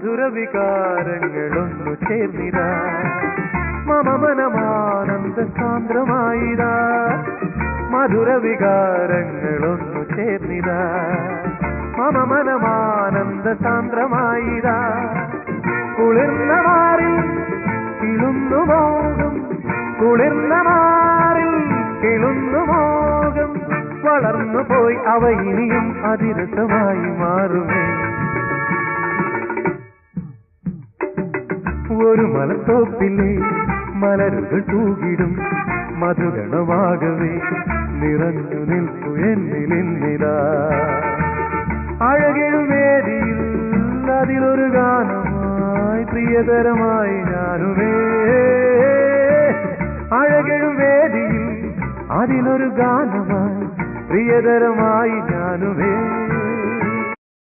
മധുരവികാരങ്ങളൊന്നു ചേർന്നിരാ മമ മനമാനന്ദ സാന്ദ്രമായിരാ മധുരവികാരങ്ങളൊന്നു ചേർന്നിരാ മമ മനമാനന്ദ സാന്ദ്രമായിരാ കുളിർന്ന മാറിൽ കിളുന്നു മോഹം കുളിർന്ന മാറിൽ കിളുന്നു മോഹം വളർന്നു പോയി അവ ഇനിയും അതിരസമായി മാറുമേ ഒരു മലത്തോപ്പിലെ മലരുകൾ തൂകിടും മധുഗണമാകവേ നിറഞ്ഞു നിൽക്കു എന്നിലിന്നിതാ അഴകെഴുവേദിയിൽ അതിലൊരു ഗാനമായി പ്രിയതരമായി ഞാനുമേ അഴകെഴുവേദിയിൽ അതിലൊരു ഗാനമായി പ്രിയതരമായി ഞാനുമേ